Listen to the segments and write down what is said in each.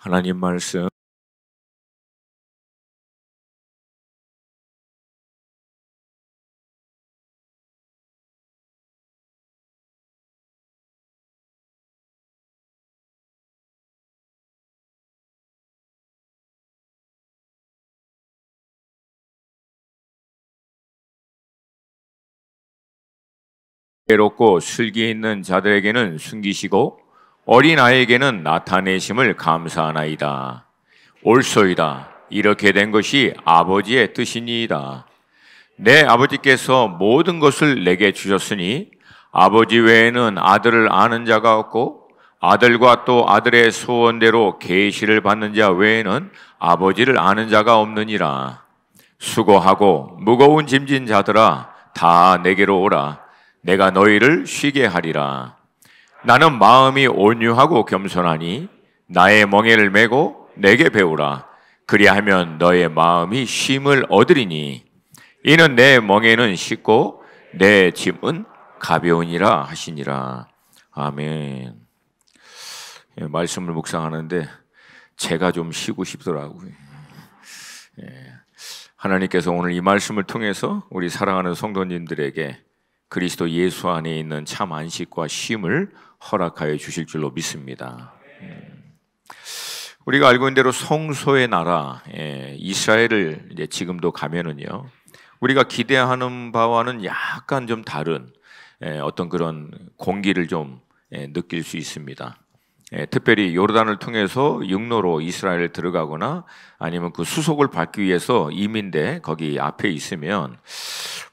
하나님 말씀 괴롭고 슬기 있는 자들에게는 숨기시고 어린 아이에게는 나타내심을 감사하나이다. 옳소이다. 이렇게 된 것이 아버지의 뜻이니이다. 내 아버지께서 모든 것을 내게 주셨으니 아버지 외에는 아들을 아는 자가 없고 아들과 또 아들의 소원대로 계시를 받는 자 외에는 아버지를 아는 자가 없느니라. 수고하고 무거운 짐진 자들아 다 내게로 오라. 내가 너희를 쉬게 하리라. 나는 마음이 온유하고 겸손하니 나의 멍에를 메고 내게 배우라. 그리하면 너의 마음이 쉼을 얻으리니 이는 내 멍에는 쉽고 내 짐은 가벼우니라 하시니라. 아멘. 말씀을 묵상하는데 제가 좀 쉬고 싶더라고요. 하나님께서 오늘 이 말씀을 통해서 우리 사랑하는 성도님들에게 그리스도 예수 안에 있는 참 안식과 쉼을 허락하여 주실 줄로 믿습니다. 우리가 알고 있는 대로 성소의 나라 이스라엘을 이제 지금도 가면은요, 우리가 기대하는 바와는 약간 좀 다른 어떤 그런 공기를 좀 느낄 수 있습니다. 특별히 요르단을 통해서 육로로 이스라엘 들어가거나 아니면 그 수속을 받기 위해서 이민대 거기 앞에 있으면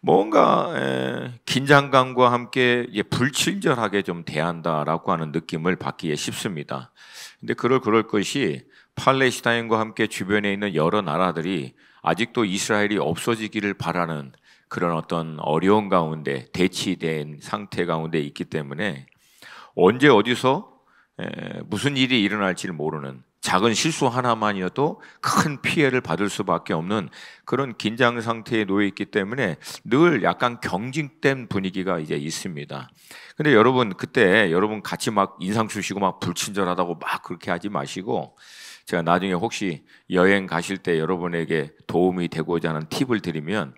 뭔가 긴장감과 함께 불친절하게 좀 대한다라고 하는 느낌을 받기에 쉽습니다. 근데 그럴 것이 팔레스타인과 함께 주변에 있는 여러 나라들이 아직도 이스라엘이 없어지기를 바라는 그런 어떤 어려운 가운데 대치된 상태 가운데 있기 때문에 언제 어디서 무슨 일이 일어날지를 모르는 작은 실수 하나만이어도 큰 피해를 받을 수밖에 없는 그런 긴장 상태에 놓여 있기 때문에 늘 약간 경직된 분위기가 이제 있습니다. 근데 여러분 그때 여러분 같이 막 인상 쓰시고 막 불친절하다고 막 그렇게 하지 마시고 제가 나중에 혹시 여행 가실 때 여러분에게 도움이 되고자 하는 팁을 드리면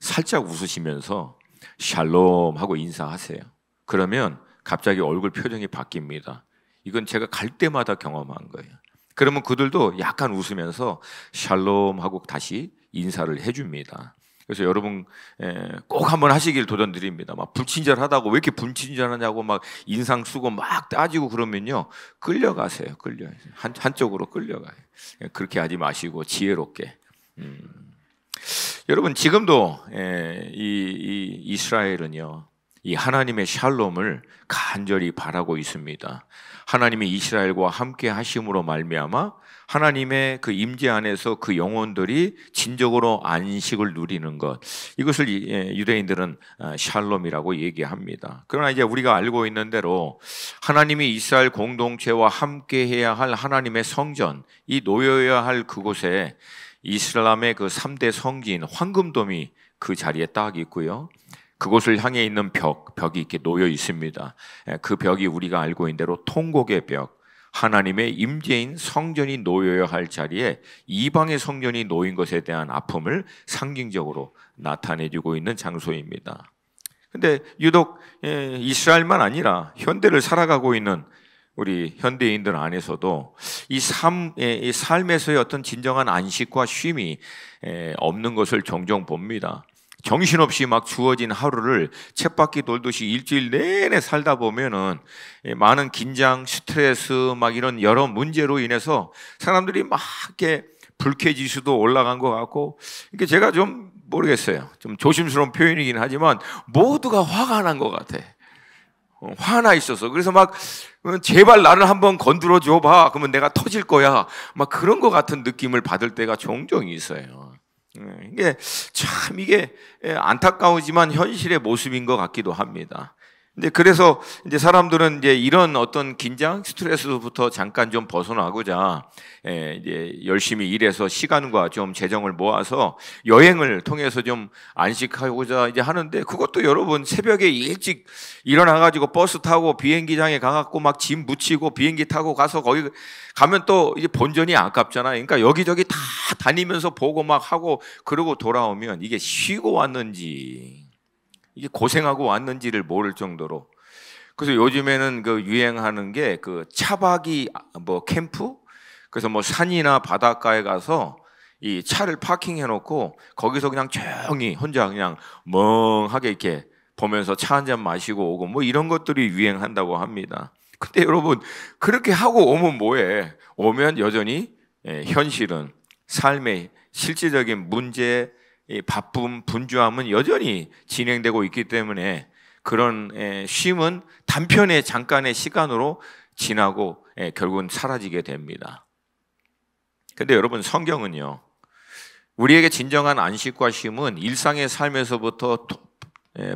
살짝 웃으시면서 샬롬 하고 인사하세요. 그러면 갑자기 얼굴 표정이 바뀝니다. 이건 제가 갈 때마다 경험한 거예요. 그러면 그들도 약간 웃으면서 샬롬 하고 다시 인사를 해줍니다. 그래서 여러분 꼭 한번 하시길 도전드립니다. 막 불친절하다고 왜 이렇게 불친절하냐고 막 인상 쓰고 막 따지고 그러면요 끌려가세요. 한쪽으로 끌려가요. 그렇게 하지 마시고 지혜롭게. 여러분 지금도 이 이스라엘은요 이 하나님의 샬롬을 간절히 바라고 있습니다. 하나님이 이스라엘과 함께 하심으로 말미암아 하나님의 그 임재 안에서 그 영혼들이 진정으로 안식을 누리는 것, 이것을 유대인들은 샬롬이라고 얘기합니다. 그러나 이제 우리가 알고 있는 대로 하나님이 이스라엘 공동체와 함께 해야 할 하나님의 성전, 이 놓여야 할 그곳에 이슬람의 그 3대 성지인 황금돔이 그 자리에 딱 있고요. 그곳을 향해 있는 벽이 이렇게 놓여 있습니다. 그 벽이 우리가 알고 있는 대로 통곡의 벽, 하나님의 임재인 성전이 놓여야 할 자리에 이방의 성전이 놓인 것에 대한 아픔을 상징적으로 나타내주고 있는 장소입니다. 근데 유독 이스라엘만 아니라 현대를 살아가고 있는 우리 현대인들 안에서도 이 삶에서의 어떤 진정한 안식과 쉼이 없는 것을 종종 봅니다. 정신없이 막 주어진 하루를 쳇바퀴 돌듯이 일주일 내내 살다 보면은 많은 긴장, 스트레스 막 이런 여러 문제로 인해서 사람들이 막 이렇게 불쾌지수도 올라간 것 같고, 이게 제가 좀 모르겠어요. 좀 조심스러운 표현이긴 하지만 모두가 화가 난 것 같아. 화나 있어서. 그래서 막 제발 나를 한번 건드려 줘봐. 그러면 내가 터질 거야. 막 그런 것 같은 느낌을 받을 때가 종종 있어요. 이게 참 이게 안타까우지만 현실의 모습인 것 같기도 합니다. 근데 그래서 이제 사람들은 이제 이런 어떤 긴장, 스트레스부터 잠깐 좀 벗어나고자 이제 열심히 일해서 시간과 좀 재정을 모아서 여행을 통해서 좀 안식하고자 이제 하는데, 그것도 여러분 새벽에 일찍 일어나가지고 버스 타고 비행기장에 가갖고 막 짐 묻히고 비행기 타고 가서 거기 가면 또 이제 본전이 아깝잖아요. 그러니까 여기저기 다 다니면서 보고 막 하고 그러고 돌아오면 이게 쉬고 왔는지 이게 고생하고 왔는지를 모를 정도로. 그래서 요즘에는 그 유행하는 게 그 차박이 뭐 캠프? 그래서 뭐 산이나 바닷가에 가서 이 차를 파킹해 놓고 거기서 그냥 조용히 혼자 그냥 멍하게 이렇게 보면서 차 한 잔 마시고 오고 뭐 이런 것들이 유행한다고 합니다. 근데 여러분 그렇게 하고 오면 뭐해? 오면 여전히 현실은 삶의 실질적인 문제, 바쁨, 분주함은 여전히 진행되고 있기 때문에 그런 쉼은 단편의 잠깐의 시간으로 지나고 결국은 사라지게 됩니다. 근데 여러분 성경은요, 우리에게 진정한 안식과 쉼은 일상의 삶에서부터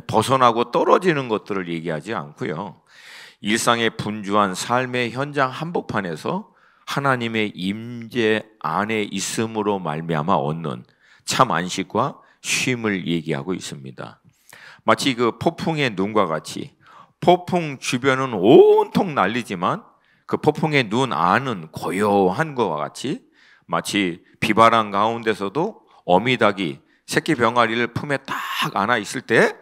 벗어나고 떨어지는 것들을 얘기하지 않고요, 일상의 분주한 삶의 현장 한복판에서 하나님의 임재 안에 있음으로 말미암아 얻는 참 안식과 쉼을 얘기하고 있습니다. 마치 그 폭풍의 눈과 같이 폭풍 주변은 온통 난리지만 그 폭풍의 눈 안은 고요한 것과 같이, 마치 비바람 가운데서도 어미닭이 새끼 병아리를 품에 딱 안아 있을 때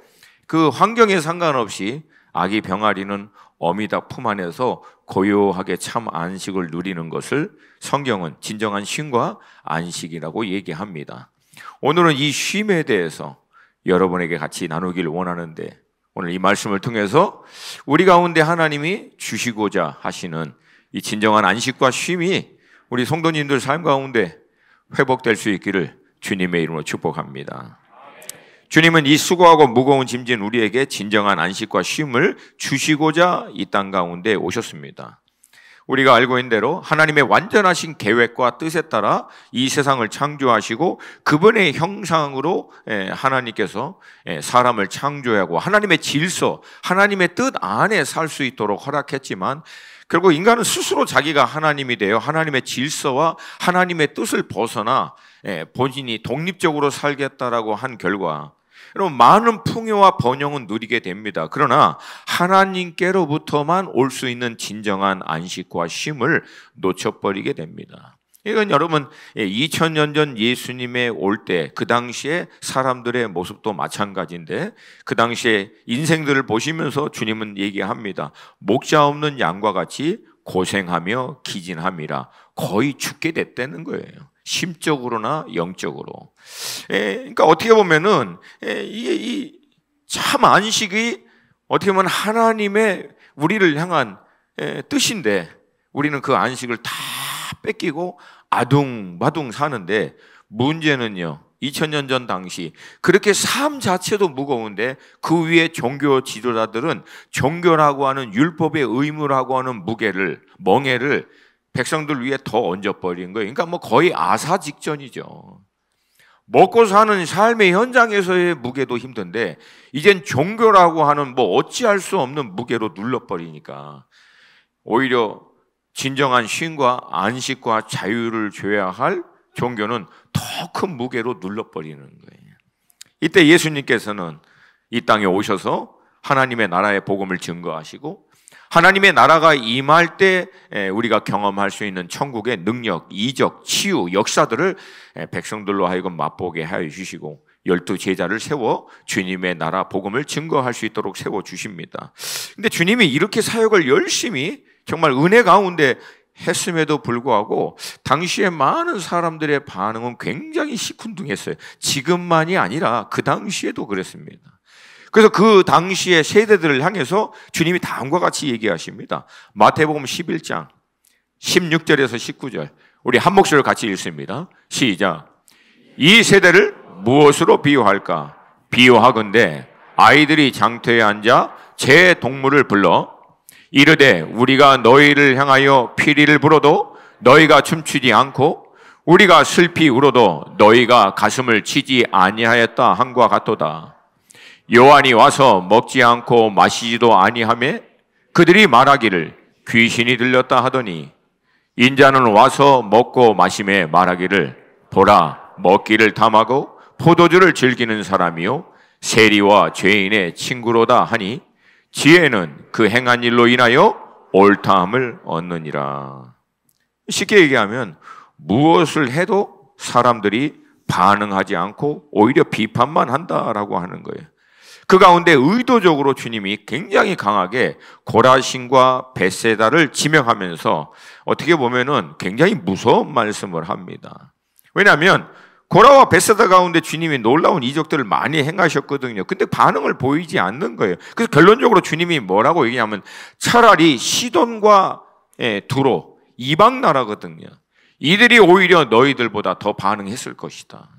그 환경에 상관없이 아기 병아리는 어미닭 품 안에서 고요하게 참 안식을 누리는 것을 성경은 진정한 쉼과 안식이라고 얘기합니다. 오늘은 이 쉼에 대해서 여러분에게 같이 나누길 원하는데, 오늘 이 말씀을 통해서 우리 가운데 하나님이 주시고자 하시는 이 진정한 안식과 쉼이 우리 성도님들 삶 가운데 회복될 수 있기를 주님의 이름으로 축복합니다. 주님은 이 수고하고 무거운 짐진 우리에게 진정한 안식과 쉼을 주시고자 이 땅 가운데 오셨습니다. 우리가 알고 있는 대로 하나님의 완전하신 계획과 뜻에 따라 이 세상을 창조하시고 그분의 형상으로 하나님께서 사람을 창조하고 하나님의 질서, 하나님의 뜻 안에 살 수 있도록 허락했지만, 결국 인간은 스스로 자기가 하나님이 되어 하나님의 질서와 하나님의 뜻을 벗어나 본인이 독립적으로 살겠다라고 한 결과 여러분 많은 풍요와 번영은 누리게 됩니다. 그러나 하나님께로부터만 올 수 있는 진정한 안식과 쉼을 놓쳐버리게 됩니다. 이건 여러분 2000년 전 예수님의 올 때 그 당시에 사람들의 모습도 마찬가지인데, 그 당시에 인생들을 보시면서 주님은 얘기합니다. 목자 없는 양과 같이 고생하며 기진함이라. 거의 죽게 됐다는 거예요. 심적으로나 영적으로. 그러니까 어떻게 보면은 이게 이 참 안식이 어떻게 보면 하나님의 우리를 향한 뜻인데, 우리는 그 안식을 다 뺏기고 아둥바둥 사는데, 문제는요 2000년 전 당시 그렇게 삶 자체도 무거운데 그 위에 종교 지도자들은 종교라고 하는 율법의 의무라고 하는 멍에를 백성들 위에 더 얹어버린 거예요. 그러니까 뭐 거의 아사 직전이죠. 먹고 사는 삶의 현장에서의 무게도 힘든데 이젠 종교라고 하는 뭐 어찌할 수 없는 무게로 눌러버리니까 오히려 진정한 쉼과 안식과 자유를 줘야 할 종교는 더 큰 무게로 눌러버리는 거예요. 이때 예수님께서는 이 땅에 오셔서 하나님의 나라의 복음을 증거하시고, 하나님의 나라가 임할 때 우리가 경험할 수 있는 천국의 능력, 이적, 치유, 역사들을 백성들로 하여금 맛보게 하여 주시고 12 제자를 세워 주님의 나라 복음을 증거할 수 있도록 세워 주십니다. 근데 주님이 이렇게 사역을 열심히 정말 은혜 가운데 했음에도 불구하고 당시에 많은 사람들의 반응은 굉장히 시큰둥했어요. 지금만이 아니라 그 당시에도 그랬습니다. 그래서 그 당시의 세대들을 향해서 주님이 다음과 같이 얘기하십니다. 마태복음 11장 16절에서 19절 우리 한 목소리로 같이 읽습니다. 시작. 이 세대를 무엇으로 비유할까? 비유하건대 아이들이 장터에 앉아 제 동물을 불러 이르되 우리가 너희를 향하여 피리를 불어도 너희가 춤추지 않고 우리가 슬피 울어도 너희가 가슴을 치지 아니하였다 함과 같도다. 요한이 와서 먹지 않고 마시지도 아니하며 그들이 말하기를 귀신이 들렸다 하더니 인자는 와서 먹고 마시며 말하기를 보라 먹기를 탐하고 포도주를 즐기는 사람이요 세리와 죄인의 친구로다 하니 지혜는 그 행한 일로 인하여 옳다함을 얻느니라. 쉽게 얘기하면 무엇을 해도 사람들이 반응하지 않고 오히려 비판만 한다라고 하는 거예요. 그 가운데 의도적으로 주님이 굉장히 강하게 고라신과 벳세다를 지명하면서 어떻게 보면은 굉장히 무서운 말씀을 합니다. 왜냐하면 고라와 벳세다 가운데 주님이 놀라운 이적들을 많이 행하셨거든요. 근데 반응을 보이지 않는 거예요. 그래서 결론적으로 주님이 뭐라고 얘기하면 차라리 시돈과 두로 이방 나라거든요. 이들이 오히려 너희들보다 더 반응했을 것이다.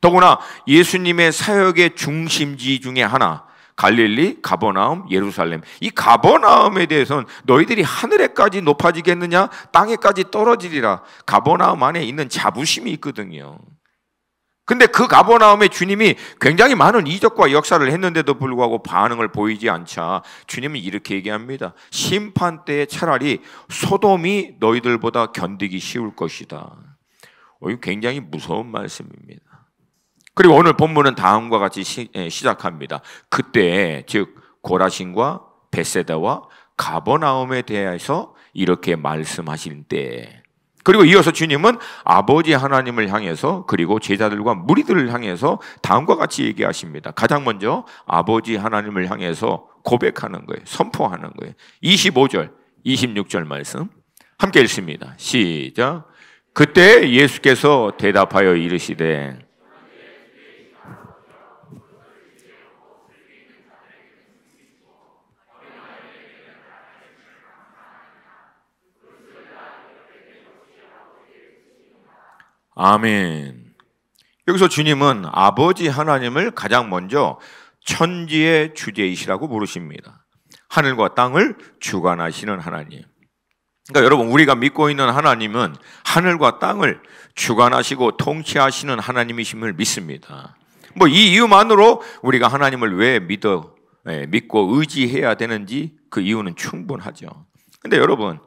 더구나 예수님의 사역의 중심지 중에 하나 갈릴리, 가버나움, 예루살렘. 이 가버나움에 대해서는 너희들이 하늘에까지 높아지겠느냐 땅에까지 떨어지리라. 가버나움 안에 있는 자부심이 있거든요. 근데 그 가버나움에 주님이 굉장히 많은 이적과 역사를 했는데도 불구하고 반응을 보이지 않자 주님은 이렇게 얘기합니다. 심판 때에 차라리 소돔이 너희들보다 견디기 쉬울 것이다. 이거 굉장히 무서운 말씀입니다. 그리고 오늘 본문은 다음과 같이 시작합니다. 그때 즉 고라신과 벳세다와 가버나움에 대해서 이렇게 말씀하실 때 그리고 이어서 주님은 아버지 하나님을 향해서 그리고 제자들과 무리들을 향해서 다음과 같이 얘기하십니다. 가장 먼저 아버지 하나님을 향해서 고백하는 거예요. 선포하는 거예요. 25절, 26절 말씀 함께 읽습니다. 시작. 그때 예수께서 대답하여 이르시되 아멘. 여기서 주님은 아버지 하나님을 가장 먼저 천지의 주제이시라고 부르십니다. 하늘과 땅을 주관하시는 하나님. 그러니까 여러분 우리가 믿고 있는 하나님은 하늘과 땅을 주관하시고 통치하시는 하나님이심을 믿습니다. 뭐 이 이유만으로 우리가 하나님을 왜 믿고 의지해야 되는지 그 이유는 충분하죠. 근데 여러분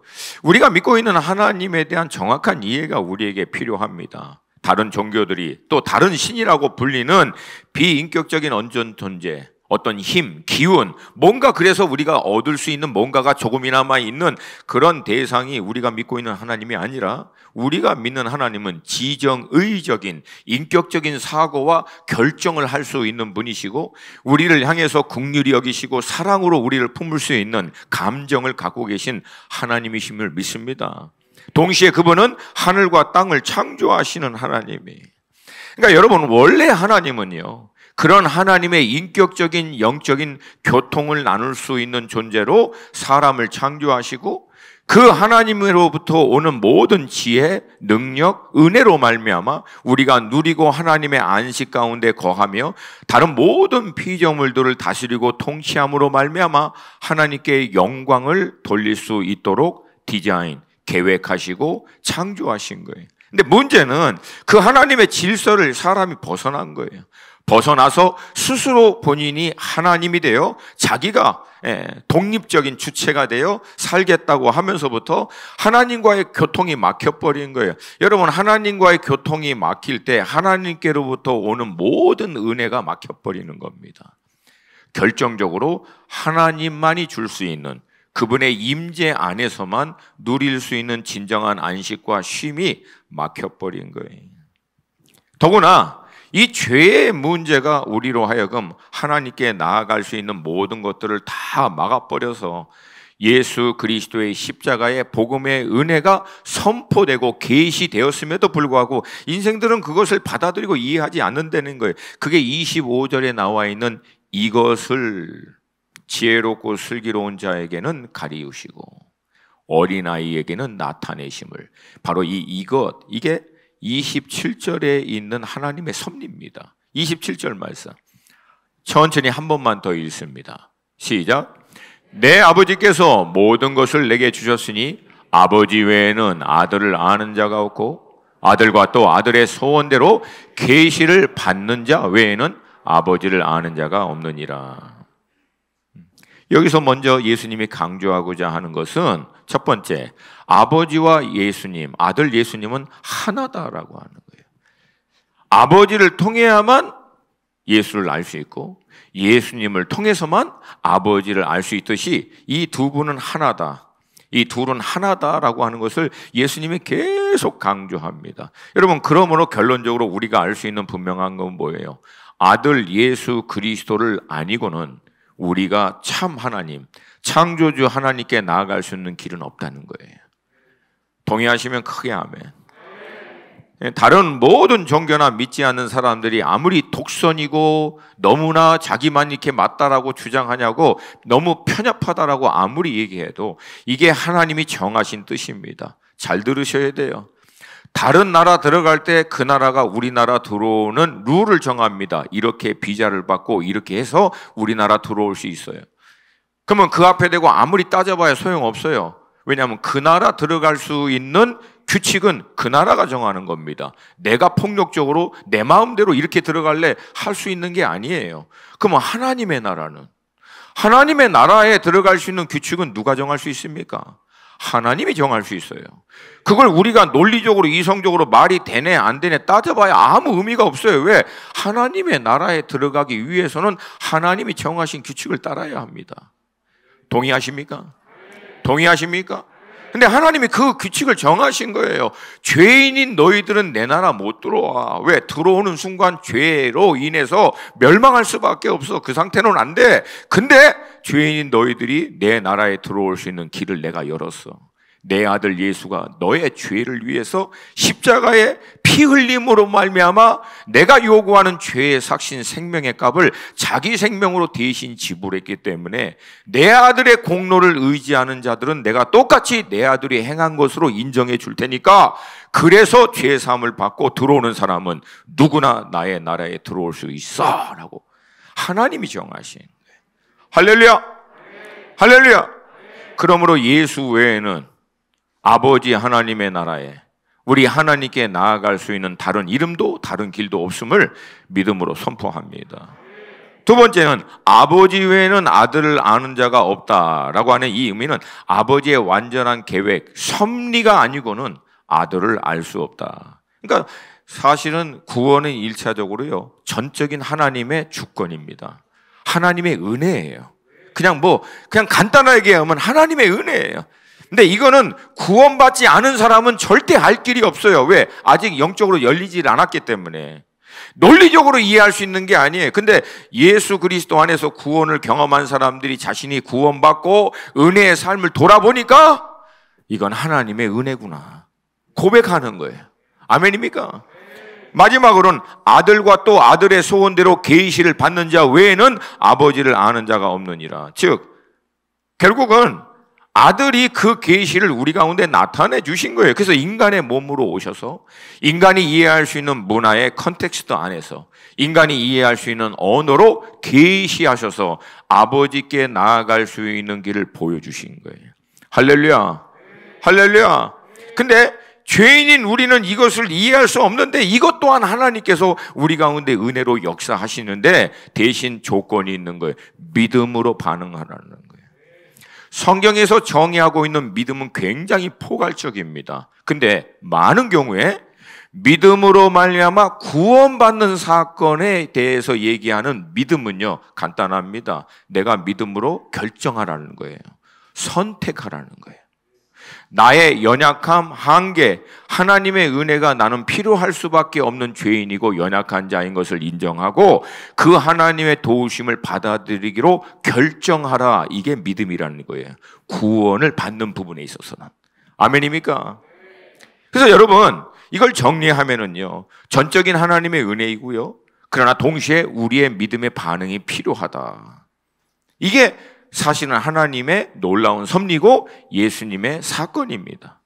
우리가 믿고 있는 하나님에 대한 정확한 이해가 우리에게 필요합니다. 다른 종교들이 또 다른 신이라고 불리는 비인격적인 언전 존재, 어떤 힘, 기운, 뭔가 그래서 우리가 얻을 수 있는 뭔가가 조금이나마 있는 그런 대상이 우리가 믿고 있는 하나님이 아니라 우리가 믿는 하나님은 지정의적인 인격적인 사고와 결정을 할 수 있는 분이시고 우리를 향해서 긍휼히 여기시고 사랑으로 우리를 품을 수 있는 감정을 갖고 계신 하나님이심을 믿습니다. 동시에 그분은 하늘과 땅을 창조하시는 하나님이. 그러니까 여러분 원래 하나님은요 그런 하나님의 인격적인 영적인 교통을 나눌 수 있는 존재로 사람을 창조하시고 그 하나님으로부터 오는 모든 지혜, 능력, 은혜로 말미암아 우리가 누리고 하나님의 안식 가운데 거하며 다른 모든 피조물들을 다스리고 통치함으로 말미암아 하나님께 영광을 돌릴 수 있도록 디자인, 계획하시고 창조하신 거예요. 근데 문제는 그 하나님의 질서를 사람이 벗어난 거예요. 벗어나서 스스로 본인이 하나님이 되어 자기가 독립적인 주체가 되어 살겠다고 하면서부터 하나님과의 교통이 막혀버린 거예요. 여러분 하나님과의 교통이 막힐 때 하나님께로부터 오는 모든 은혜가 막혀버리는 겁니다. 결정적으로 하나님만이 줄 수 있는 그분의 임재 안에서만 누릴 수 있는 진정한 안식과 쉼이 막혀버린 거예요. 더구나 이 죄의 문제가 우리로 하여금 하나님께 나아갈 수 있는 모든 것들을 다 막아버려서 예수 그리스도의 십자가의 복음의 은혜가 선포되고 계시되었음에도 불구하고 인생들은 그것을 받아들이고 이해하지 않는다는 거예요. 그게 25절에 나와 있는 이것을 지혜롭고 슬기로운 자에게는 가리우시고 어린아이에게는 나타내심을. 바로 이게 27절에 있는 하나님의 섭리입니다. 27절 말씀 천천히 한 번만 더 읽습니다. 시작. 내 아버지께서 모든 것을 내게 주셨으니 아버지 외에는 아들을 아는 자가 없고 아들과 또 아들의 소원대로 계시를 받는 자 외에는 아버지를 아는 자가 없느니라. 여기서 먼저 예수님이 강조하고자 하는 것은 첫 번째, 아버지와 예수님, 아들 예수님은 하나다라고 하는 거예요. 아버지를 통해야만 예수를 알 수 있고 예수님을 통해서만 아버지를 알 수 있듯이 이 두 분은 하나다. 이 둘은 하나다라고 하는 것을 예수님이 계속 강조합니다. 여러분, 그러므로 결론적으로 우리가 알 수 있는 분명한 건 뭐예요? 아들 예수 그리스도를 아니고는 우리가 참 하나님, 창조주 하나님께 나아갈 수 있는 길은 없다는 거예요. 동의하시면 크게 아멘. 다른 모든 종교나 믿지 않는 사람들이 아무리 독선이고 너무나 자기만 이렇게 맞다라고 주장하냐고, 너무 편협하다라고 아무리 얘기해도 이게 하나님이 정하신 뜻입니다. 잘 들으셔야 돼요. 다른 나라 들어갈 때 그 나라가 우리나라 들어오는 룰을 정합니다. 이렇게 비자를 받고 이렇게 해서 우리나라 들어올 수 있어요. 그러면 그 앞에 대고 아무리 따져봐야 소용없어요. 왜냐하면 그 나라 들어갈 수 있는 규칙은 그 나라가 정하는 겁니다. 내가 폭력적으로 내 마음대로 이렇게 들어갈래 할 수 있는 게 아니에요. 그러면 하나님의 나라는, 하나님의 나라에 들어갈 수 있는 규칙은 누가 정할 수 있습니까? 하나님이 정할 수 있어요. 그걸 우리가 논리적으로 이성적으로 말이 되네 안 되네 따져봐야 아무 의미가 없어요. 왜? 하나님의 나라에 들어가기 위해서는 하나님이 정하신 규칙을 따라야 합니다. 동의하십니까? 동의하십니까? 근데 하나님이 그 규칙을 정하신 거예요. 죄인인 너희들은 내 나라 못 들어와. 왜? 들어오는 순간 죄로 인해서 멸망할 수밖에 없어. 그 상태는 안 돼. 근데 죄인인 너희들이 내 나라에 들어올 수 있는 길을 내가 열었어. 내 아들 예수가 너의 죄를 위해서 십자가에 피 흘림으로 말미암아 내가 요구하는 죄의 삭신 생명의 값을 자기 생명으로 대신 지불했기 때문에 내 아들의 공로를 의지하는 자들은 내가 똑같이 내 아들이 행한 것으로 인정해 줄 테니까, 그래서 죄 사함을 받고 들어오는 사람은 누구나 나의 나라에 들어올 수 있어 라고 하나님이 정하신 거예요. 할렐루야, 할렐루야. 그러므로 예수 외에는 아버지 하나님의 나라에 우리 하나님께 나아갈 수 있는 다른 이름도 다른 길도 없음을 믿음으로 선포합니다. 두 번째는 아버지 외에는 아들을 아는 자가 없다라고 하는 이 의미는 아버지의 완전한 계획, 섭리가 아니고는 아들을 알 수 없다. 그러니까 사실은 구원은 1차적으로요 전적인 하나님의 주권입니다. 하나님의 은혜예요. 그냥 간단하게 하면 하나님의 은혜예요. 근데 이거는 구원받지 않은 사람은 절대 알 길이 없어요. 왜? 아직 영적으로 열리지 않았기 때문에. 논리적으로 이해할 수 있는 게 아니에요. 근데 예수 그리스도 안에서 구원을 경험한 사람들이 자신이 구원받고 은혜의 삶을 돌아보니까 이건 하나님의 은혜구나 고백하는 거예요. 아멘입니까? 마지막으로는 아들과 또 아들의 소원대로 계시를 받는 자 외에는 아버지를 아는 자가 없느니라. 즉 결국은 아들이 그 계시를 우리 가운데 나타내 주신 거예요. 그래서 인간의 몸으로 오셔서 인간이 이해할 수 있는 문화의 컨텍스트 안에서 인간이 이해할 수 있는 언어로 계시하셔서 아버지께 나아갈 수 있는 길을 보여주신 거예요. 할렐루야, 할렐루야. 근데 죄인인 우리는 이것을 이해할 수 없는데 이것 또한 하나님께서 우리 가운데 은혜로 역사하시는데 대신 조건이 있는 거예요. 믿음으로 반응하라는 거예요. 성경에서 정의하고 있는 믿음은 굉장히 포괄적입니다. 근데 많은 경우에 믿음으로 말미암아 구원받는 사건에 대해서 얘기하는 믿음은요 간단합니다. 내가 믿음으로 결정하라는 거예요. 선택하라는 거예요. 나의 연약함, 한계, 하나님의 은혜가 나는 필요할 수밖에 없는 죄인이고 연약한 자인 것을 인정하고 그 하나님의 도우심을 받아들이기로 결정하라. 이게 믿음이라는 거예요. 구원을 받는 부분에 있어서는. 아멘입니까? 그래서 여러분 이걸 정리하면은요 전적인 하나님의 은혜이고요 그러나 동시에 우리의 믿음의 반응이 필요하다. 이게 사실은 하나님의 놀라운 섭리고 예수님의 사건입니다.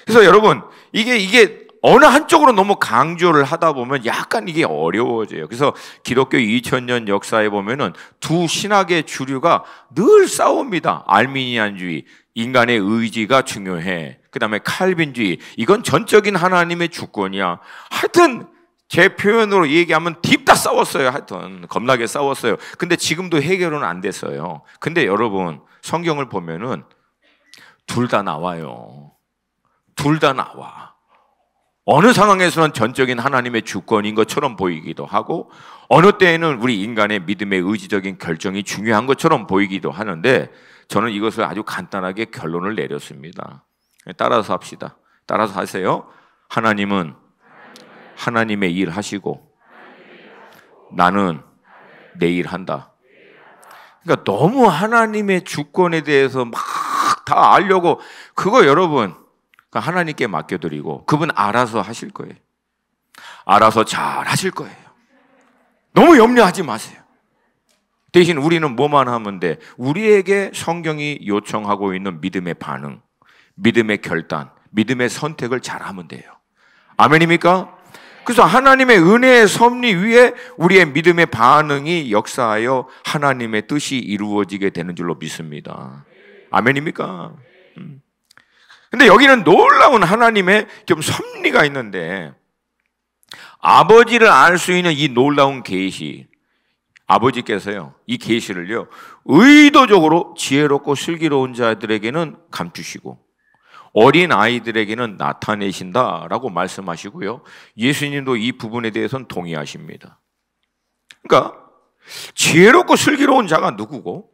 그래서 여러분 이게 어느 한쪽으로 너무 강조를 하다 보면 약간 이게 어려워져요. 그래서 기독교 2000년 역사에 보면은 두 신학의 주류가 늘 싸웁니다. 알미니안주의, 인간의 의지가 중요해. 그 다음에 칼빈주의, 이건 전적인 하나님의 주권이야. 하여튼 제 표현으로 얘기하면 딥다 싸웠어요. 하여튼 겁나게 싸웠어요. 근데 지금도 해결은 안 됐어요. 근데 여러분 성경을 보면은 둘 다 나와요. 둘 다 나와. 어느 상황에서는 전적인 하나님의 주권인 것처럼 보이기도 하고 어느 때에는 우리 인간의 믿음의 의지적인 결정이 중요한 것처럼 보이기도 하는데 저는 이것을 아주 간단하게 결론을 내렸습니다. 따라서 합시다. 따라서 하세요. 하나님은 하나님의 일 하시고 나는 내 일 한다. 그러니까 너무 하나님의 주권에 대해서 막 다 알려고 그거 여러분 하나님께 맡겨드리고 그분 알아서 하실 거예요. 알아서 잘 하실 거예요. 너무 염려하지 마세요. 대신 우리는 뭐만 하면 돼? 우리에게 성경이 요청하고 있는 믿음의 반응, 믿음의 결단, 믿음의 선택을 잘하면 돼요. 아멘입니까? 그래서 하나님의 은혜의 섭리 위에 우리의 믿음의 반응이 역사하여 하나님의 뜻이 이루어지게 되는 줄로 믿습니다. 아멘입니까? 근데 여기는 놀라운 하나님의 좀 섭리가 있는데 아버지를 알 수 있는 이 놀라운 계시, 아버지께서요 이 계시를요 의도적으로 지혜롭고 슬기로운 자들에게는 감추시고 어린 아이들에게는 나타내신다라고 말씀하시고요. 예수님도 이 부분에 대해서는 동의하십니다. 그러니까 지혜롭고 슬기로운 자가 누구고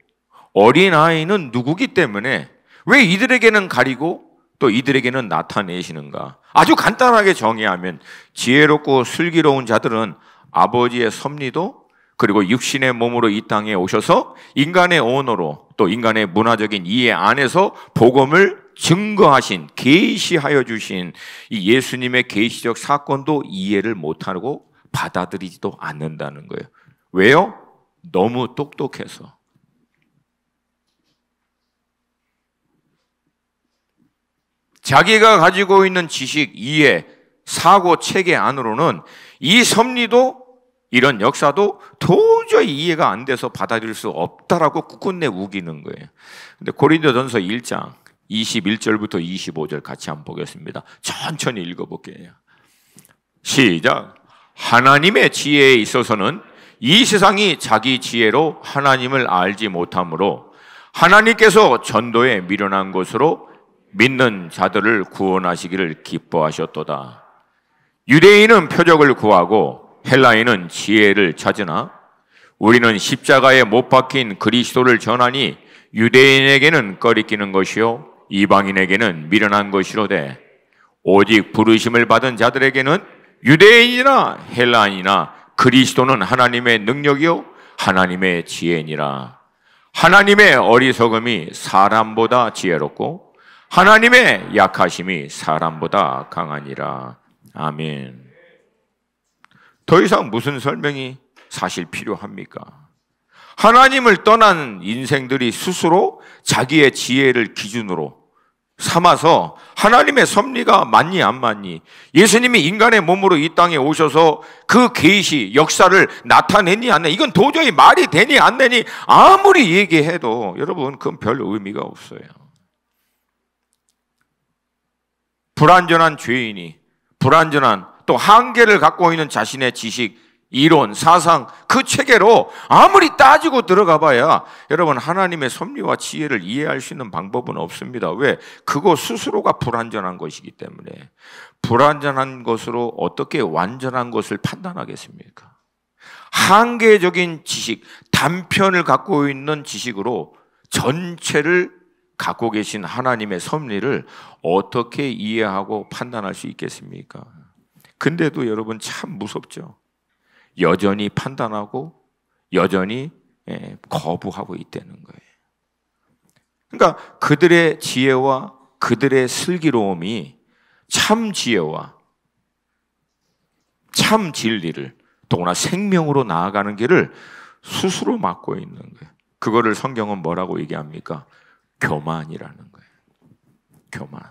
어린 아이는 누구기 때문에 왜 이들에게는 가리고 또 이들에게는 나타내시는가? 아주 간단하게 정의하면 지혜롭고 슬기로운 자들은 아버지의 섭리도 그리고 육신의 몸으로 이 땅에 오셔서 인간의 언어로 또 인간의 문화적인 이해 안에서 복음을 증거하신 계시하여 주신 이 예수님의 계시적 사건도 이해를 못하고 받아들이지도 않는다는 거예요. 왜요? 너무 똑똑해서. 자기가 가지고 있는 지식, 이해, 사고, 체계 안으로는 이 섭리도 이런 역사도 도저히 이해가 안 돼서 받아들일 수 없다라고 꿋꿋내 우기는 거예요. 근데 고린도전서 1장 21절부터 25절 같이 한번 보겠습니다. 천천히 읽어볼게요. 시작. 하나님의 지혜에 있어서는 이 세상이 자기 지혜로 하나님을 알지 못하므로 하나님께서 전도에 미련한 것으로 믿는 자들을 구원하시기를 기뻐하셨도다. 유대인은 표적을 구하고 헬라인은 지혜를 찾으나 우리는 십자가에 못 박힌 그리스도를 전하니 유대인에게는 꺼리끼는 것이요 이방인에게는 미련한 것이로되 오직 부르심을 받은 자들에게는 유대인이나 헬라인이나 그리스도는 하나님의 능력이요 하나님의 지혜니라. 하나님의 어리석음이 사람보다 지혜롭고 하나님의 약하심이 사람보다 강하니라. 아멘. 더 이상 무슨 설명이 사실 필요합니까? 하나님을 떠난 인생들이 스스로 자기의 지혜를 기준으로 삼아서 하나님의 섭리가 맞니 안 맞니, 예수님이 인간의 몸으로 이 땅에 오셔서 그 계시 역사를 나타내니 안 내, 이건 도저히 말이 되니 안 되니 아무리 얘기해도 여러분 그건 별 의미가 없어요. 불완전한 죄인이 불완전한 또 한계를 갖고 있는 자신의 지식, 이론, 사상, 그 체계로 아무리 따지고 들어가 봐야 여러분 하나님의 섭리와 지혜를 이해할 수 있는 방법은 없습니다. 왜? 그거 스스로가 불완전한 것이기 때문에. 불완전한 것으로 어떻게 완전한 것을 판단하겠습니까? 한계적인 지식, 단편을 갖고 있는 지식으로 전체를 갖고 계신 하나님의 섭리를 어떻게 이해하고 판단할 수 있겠습니까? 근데도 여러분 참 무섭죠. 여전히 판단하고 여전히 거부하고 있다는 거예요. 그러니까 그들의 지혜와 그들의 슬기로움이 참 지혜와 참 진리를 더구나 생명으로 나아가는 길을 스스로 막고 있는 거예요. 그거를 성경은 뭐라고 얘기합니까? 교만이라는 거예요. 교만.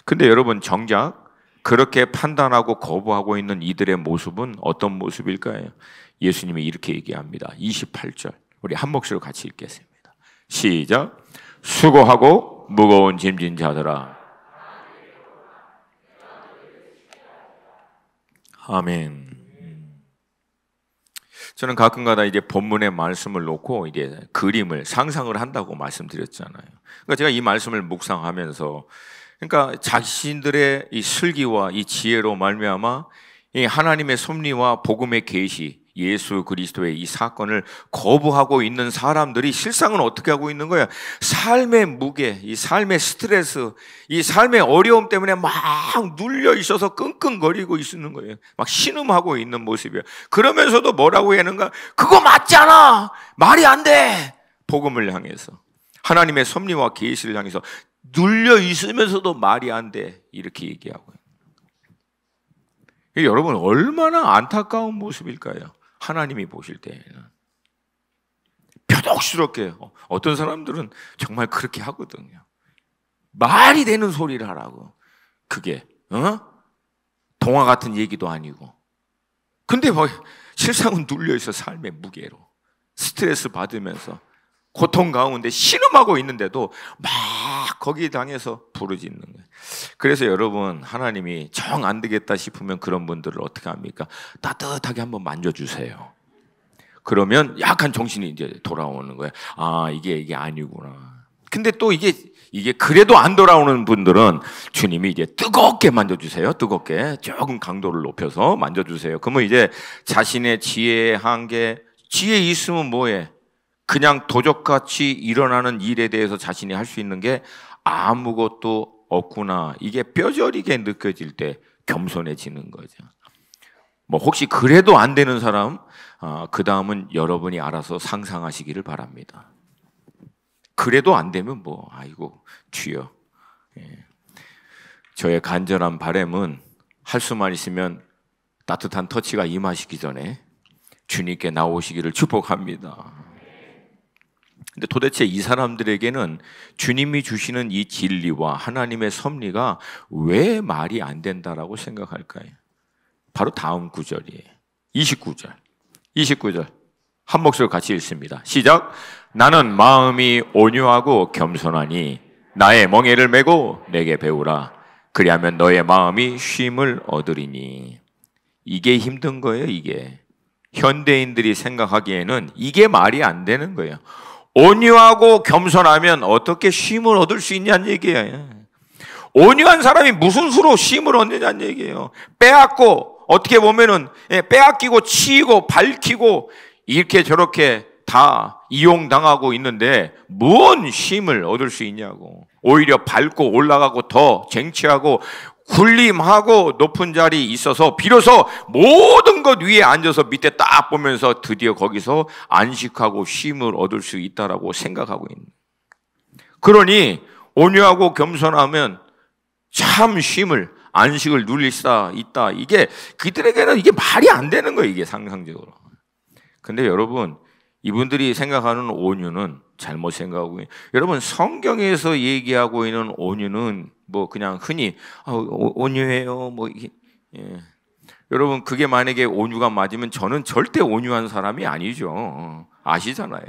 근데 여러분 정작 그렇게 판단하고 거부하고 있는 이들의 모습은 어떤 모습일까요? 예수님이 이렇게 얘기합니다. 28절. 우리 한 목소리로 같이 읽겠습니다. 시작. 수고하고 무거운 짐진 자들아. 아멘. 저는 가끔가다 이제 본문의 말씀을 놓고 이제 그림을 상상을 한다고 말씀드렸잖아요. 그러니까 제가 이 말씀을 묵상하면서, 그러니까 자신들의 이 슬기와 이 지혜로 말미암아 이 하나님의 섭리와 복음의 계시, 예수 그리스도의 이 사건을 거부하고 있는 사람들이 실상은 어떻게 하고 있는 거야? 삶의 무게, 이 삶의 스트레스, 이 삶의 어려움 때문에 막 눌려 있어서 끙끙거리고 있는 거예요. 막 신음하고 있는 모습이에요. 그러면서도 뭐라고 하는가? 그거 맞잖아! 말이 안 돼! 복음을 향해서, 하나님의 섭리와 계시를 향해서 눌려 있으면서도 말이 안 돼, 이렇게 얘기하고요. 여러분, 얼마나 안타까운 모습일까요? 하나님이 보실 때에는 표독스럽게, 어떤 사람들은 정말 그렇게 하거든요. 말이 되는 소리를 하라고. 그게 동화 같은 얘기도 아니고. 근데 뭐 실상은 눌려있어. 삶의 무게로 스트레스 받으면서 고통 가운데 신음하고 있는데도 막 거기에 당해서 부르짖는 거예요. 그래서 여러분, 하나님이 정 안 되겠다 싶으면 그런 분들을 어떻게 합니까? 따뜻하게 한번 만져주세요. 그러면 약간 정신이 이제 돌아오는 거예요. 아, 이게 아니구나. 근데 또 이게 그래도 안 돌아오는 분들은 주님이 이제 뜨겁게 만져주세요. 뜨겁게 조금 강도를 높여서 만져주세요. 그러면 이제 자신의 지혜의 한계, 지혜 있으면 뭐해? 그냥 도적같이 일어나는 일에 대해서 자신이 할 수 있는 게 아무것도 없구나, 이게 뼈저리게 느껴질 때 겸손해지는 거죠. 뭐 혹시 그래도 안 되는 사람, 그 다음은 여러분이 알아서 상상하시기를 바랍니다. 그래도 안 되면 뭐, 아이고 주여, 저의 간절한 바람은 할 수만 있으면 따뜻한 터치가 임하시기 전에 주님께 나오시기를 축복합니다. 근데 도대체 이 사람들에게는 주님이 주시는 이 진리와 하나님의 섭리가 왜 말이 안 된다라고 생각할까요? 바로 다음 구절이에요. 29절 한 목소리 같이 읽습니다. 시작. 나는 마음이 온유하고 겸손하니 나의 멍에를 메고 내게 배우라. 그리하면 너의 마음이 쉼을 얻으리니. 이게 힘든 거예요. 이게 현대인들이 생각하기에는 이게 말이 안 되는 거예요. 온유하고 겸손하면 어떻게 쉼을 얻을 수 있냐는 얘기예요. 온유한 사람이 무슨 수로 쉼을 얻느냐는 얘기예요. 빼앗고, 어떻게 보면은 빼앗기고 치이고 밝히고 이렇게 저렇게 다 이용당하고 있는데 뭔 쉼을 얻을 수 있냐고. 오히려 밟고 올라가고 더 쟁취하고 군림하고 높은 자리에 있어서 비로소 모든 것 위에 앉아서 밑에 딱 보면서 드디어 거기서 안식하고 쉼을 얻을 수 있다라고 생각하고 있는. 그러니 온유하고 겸손하면 참 쉼을, 안식을 누릴 수 있다. 이게 그들에게는 이게 말이 안 되는 거예요. 이게 상상적으로. 근데 여러분, 이분들이 생각하는 온유는 잘못 생각하고, 여러분 성경에서 얘기하고 있는 온유는 뭐 그냥 흔히 온유해요 뭐 이게, 여러분 그게 만약에 온유가 맞으면 저는 절대 온유한 사람이 아니죠. 아시잖아요.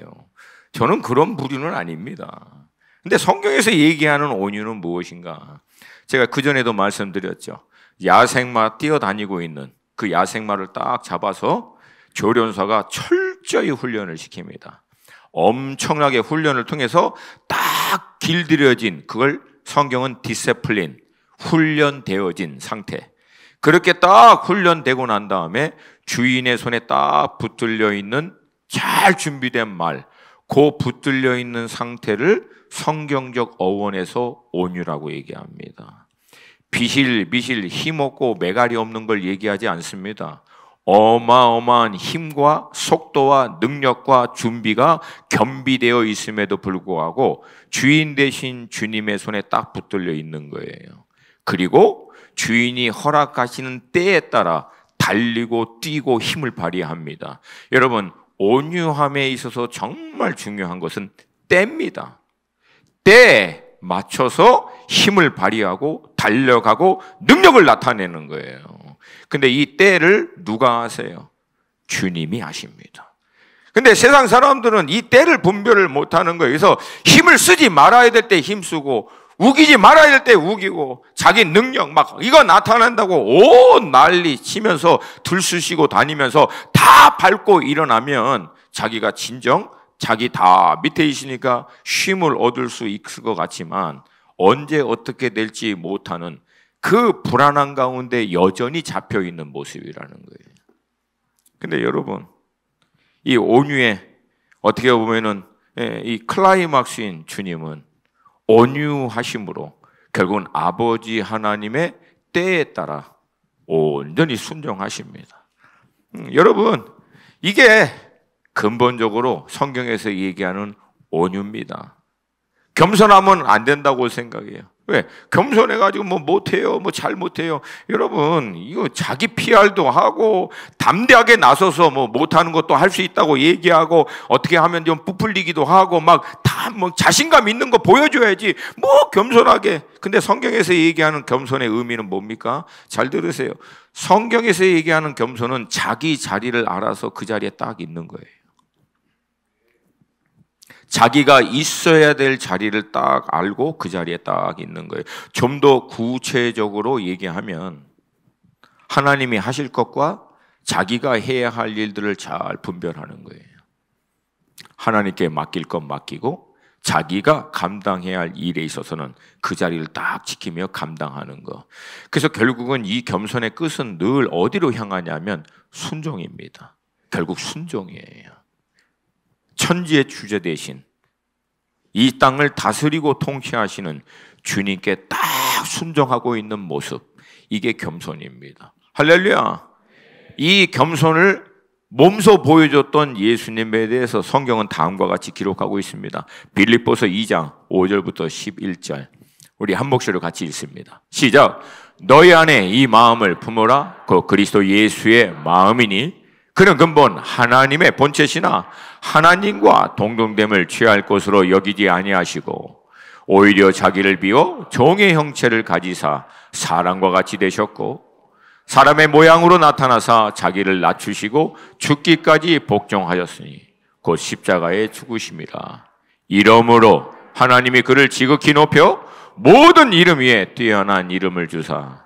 저는 그런 부류는 아닙니다. 근데 성경에서 얘기하는 온유는 무엇인가? 제가 그전에도 말씀드렸죠. 야생마 뛰어다니고 있는 그 야생마를 딱 잡아서 조련사가 철저히 훈련을 시킵니다. 엄청나게 훈련을 통해서 딱 길들여진, 그걸 성경은 디세플린, 훈련되어진 상태. 그렇게 딱 훈련되고 난 다음에 주인의 손에 딱 붙들려 있는 잘 준비된 말, 그 붙들려 있는 상태를 성경적 어원에서 온유라고 얘기합니다. 비실비실 힘없고 매갈이 없는 걸 얘기하지 않습니다. 어마어마한 힘과 속도와 능력과 준비가 겸비되어 있음에도 불구하고 주인 대신 주님의 손에 딱 붙들려 있는 거예요. 그리고 주인이 허락하시는 때에 따라 달리고 뛰고 힘을 발휘합니다. 여러분, 온유함에 있어서 정말 중요한 것은 때입니다. 때에 맞춰서 힘을 발휘하고 달려가고 능력을 나타내는 거예요. 근데 이 때를 누가 아세요? 주님이 아십니다. 근데 세상 사람들은 이 때를 분별을 못하는 거예요. 그래서 힘을 쓰지 말아야 될 때 힘쓰고 우기지 말아야 될 때 우기고 자기 능력 막 이거 나타난다고 온 난리 치면서 들쑤시고 다니면서 다 밟고 일어나면 자기가 진정 자기 다 밑에 있으니까 쉼을 얻을 수 있을 것 같지만 언제 어떻게 될지 못하는 그 불안한 가운데 여전히 잡혀 있는 모습이라는 거예요. 근데 여러분, 이 온유의 어떻게 보면은 이 클라이막스인 주님은 온유하심으로 결국은 아버지 하나님의 때에 따라 온전히 순종하십니다. 여러분, 이게 근본적으로 성경에서 얘기하는 온유입니다. 겸손하면 안 된다고 생각해요. 왜? 겸손해가지고 뭐 못해요, 뭐 잘 못해요. 여러분, 이거 자기 PR도 하고 담대하게 나서서 뭐 못하는 것도 할 수 있다고 얘기하고 어떻게 하면 좀 부풀리기도 하고 막 다 뭐 자신감 있는 거 보여줘야지 뭐 겸손하게. 근데 성경에서 얘기하는 겸손의 의미는 뭡니까? 잘 들으세요. 성경에서 얘기하는 겸손은 자기 자리를 알아서 그 자리에 딱 있는 거예요. 자기가 있어야 될 자리를 딱 알고 그 자리에 딱 있는 거예요. 좀 더 구체적으로 얘기하면 하나님이 하실 것과 자기가 해야 할 일들을 잘 분별하는 거예요. 하나님께 맡길 건 맡기고 자기가 감당해야 할 일에 있어서는 그 자리를 딱 지키며 감당하는 거. 그래서 결국은 이 겸손의 끝은 늘 어디로 향하냐면 순종입니다. 결국 순종이에요. 천지의 주제 대신 이 땅을 다스리고 통치하시는 주님께 딱 순종하고 있는 모습, 이게 겸손입니다. 할렐루야. 이 겸손을 몸소 보여줬던 예수님에 대해서 성경은 다음과 같이 기록하고 있습니다. 빌립보서 2장 5절부터 11절 우리 한 목소리로 같이 읽습니다. 시작. 너희 안에 이 마음을 품어라. 그 그리스도 예수의 마음이니 그는 근본 하나님의 본체시나 하나님과 동등됨을 취할 것으로 여기지 아니하시고 오히려 자기를 비워 종의 형체를 가지사 사람과 같이 되셨고 사람의 모양으로 나타나사 자기를 낮추시고 죽기까지 복종하셨으니 곧 십자가에 죽으심이라. 이러므로 하나님이 그를 지극히 높여 모든 이름 위에 뛰어난 이름을 주사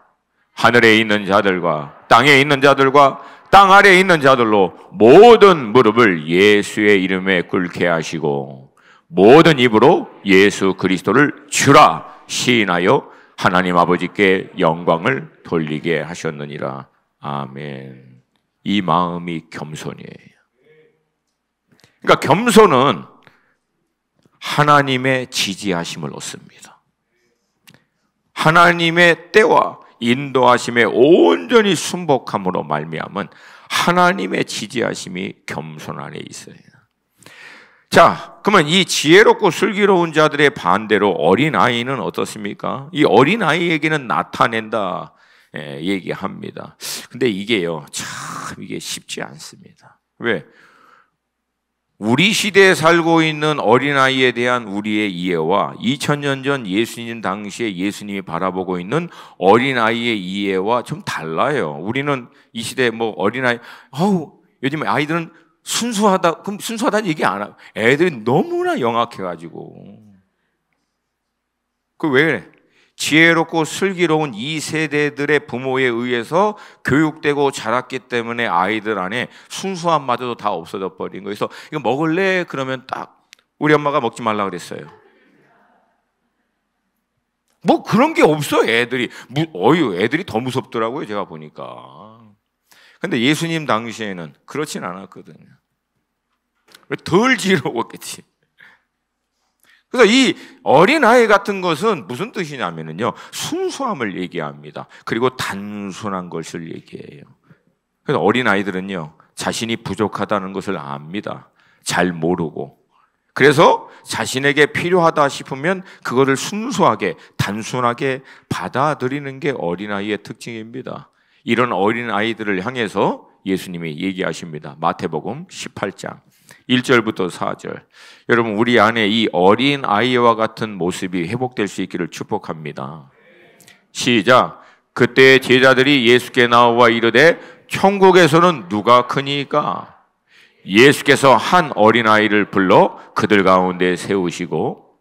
하늘에 있는 자들과 땅에 있는 자들과 땅 아래에 있는 자들로 모든 무릎을 예수의 이름에 꿇게 하시고 모든 입으로 예수 그리스도를 주라 시인하여 하나님 아버지께 영광을 돌리게 하셨느니라. 아멘. 이 마음이 겸손이에요. 그러니까 겸손은 하나님의 지지하심을 얻습니다. 하나님의 때와 인도하심에 온전히 순복함으로 말미암은 하나님의 지지하심이 겸손 안에 있어요. 자, 그러면 이 지혜롭고 슬기로운 자들의 반대로 어린아이는 어떻습니까? 이 어린아이에게는 나타낸다 얘기합니다. 근데 이게요, 참 이게 쉽지 않습니다. 왜? 우리 시대에 살고 있는 어린아이에 대한 우리의 이해와 2000년 전 예수님 당시에 예수님이 바라보고 있는 어린아이의 이해와 좀 달라요. 우리는 이 시대에 뭐 어린아이, 요즘 아이들은 순수하다, 그럼 순수하다는 얘기 안 하고 애들이 너무나 영악해가지고. 그 왜 그래? 지혜롭고 슬기로운 이 세대들의 부모에 의해서 교육되고 자랐기 때문에 아이들 안에 순수함마저도 다 없어져 버린 거예요. 그래서 이거 먹을래? 그러면 딱 우리 엄마가 먹지 말라 그랬어요. 뭐 그런 게 없어. 애들이 애들이 더 무섭더라고요, 제가 보니까. 근데 예수님 당시에는 그렇진 않았거든요. 덜 지혜로웠겠지. 그래서 이 어린아이 같은 것은 무슨 뜻이냐면요, 순수함을 얘기합니다. 그리고 단순한 것을 얘기해요. 그래서 어린아이들은요, 자신이 부족하다는 것을 압니다. 잘 모르고. 그래서 자신에게 필요하다 싶으면 그거를 순수하게, 단순하게 받아들이는 게 어린아이의 특징입니다. 이런 어린아이들을 향해서 예수님이 얘기하십니다. 마태복음 18장 1절부터 4절. 여러분, 우리 안에 이 어린아이와 같은 모습이 회복될 수 있기를 축복합니다. 시작. 그때 제자들이 예수께 나와 이르되 천국에서는 누가 크니까? 예수께서 한 어린아이를 불러 그들 가운데 세우시고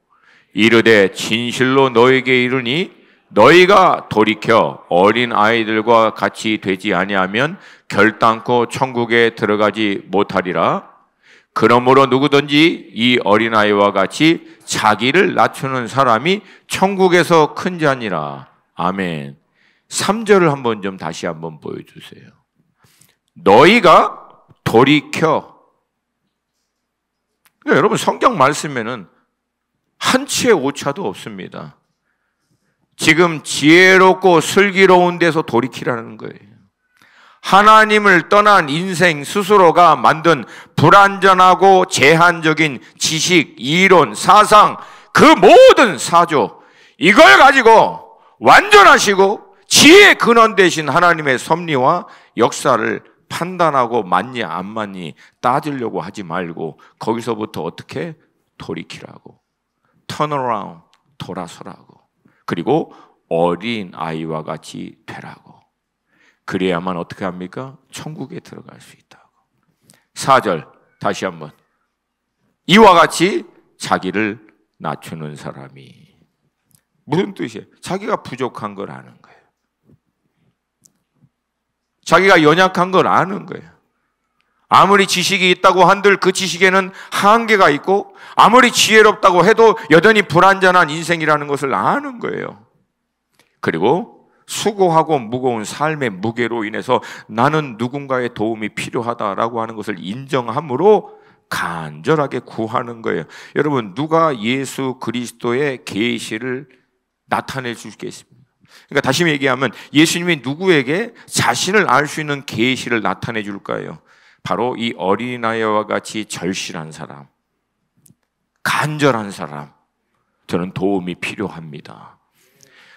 이르되 진실로 너에게 이르니 너희가 돌이켜 어린 아이들과 같이 되지 아니하면 결단코 천국에 들어가지 못하리라. 그러므로 누구든지 이 어린아이와 같이 자기를 낮추는 사람이 천국에서 큰 자니라. 아멘. 3절을 한번 좀 다시 한번 보여주세요. 너희가 돌이켜. 그러니까 여러분 성경 말씀에는 한치의 오차도 없습니다. 지금 지혜롭고 슬기로운 데서 돌이키라는 거예요. 하나님을 떠난 인생 스스로가 만든 불완전하고 제한적인 지식, 이론, 사상, 그 모든 사조, 이걸 가지고 완전하시고 지혜의 근원 되신 하나님의 섭리와 역사를 판단하고 맞니 안 맞니 따지려고 하지 말고 거기서부터 어떻게 돌이키라고, turn around, 돌아서라고, 그리고 어린 아이와 같이 되라고. 그래야만 어떻게 합니까? 천국에 들어갈 수 있다고. 4절 다시 한번. 이와 같이 자기를 낮추는 사람이. 무슨 뜻이에요? 자기가 부족한 걸 아는 거예요. 자기가 연약한 걸 아는 거예요. 아무리 지식이 있다고 한들 그 지식에는 한계가 있고 아무리 지혜롭다고 해도 여전히 불완전한 인생이라는 것을 아는 거예요. 그리고 수고하고 무거운 삶의 무게로 인해서 나는 누군가의 도움이 필요하다라고 하는 것을 인정함으로 간절하게 구하는 거예요. 여러분, 누가 예수 그리스도의 계시를 나타내 주시겠습니까? 그러니까 다시 얘기하면 예수님이 누구에게 자신을 알 수 있는 계시를 나타내 줄까요? 바로 이 어린아이와 같이 절실한 사람, 간절한 사람, 저는 도움이 필요합니다.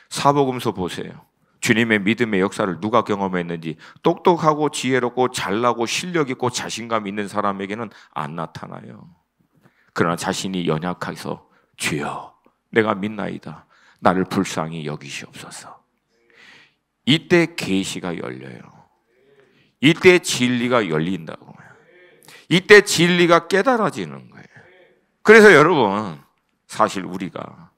사복음서 보세요. 주님의 믿음의 역사를 누가 경험했는지 똑똑하고 지혜롭고 잘나고 실력 있고 자신감 있는 사람에게는 안 나타나요. 그러나 자신이 연약해서 주여 내가 믿나이다. 나를 불쌍히 여기시옵소서. 이때 계시가 열려요. 이때 진리가 열린다고요. 이때 진리가 깨달아지는 거예요. 그래서 여러분 사실 우리가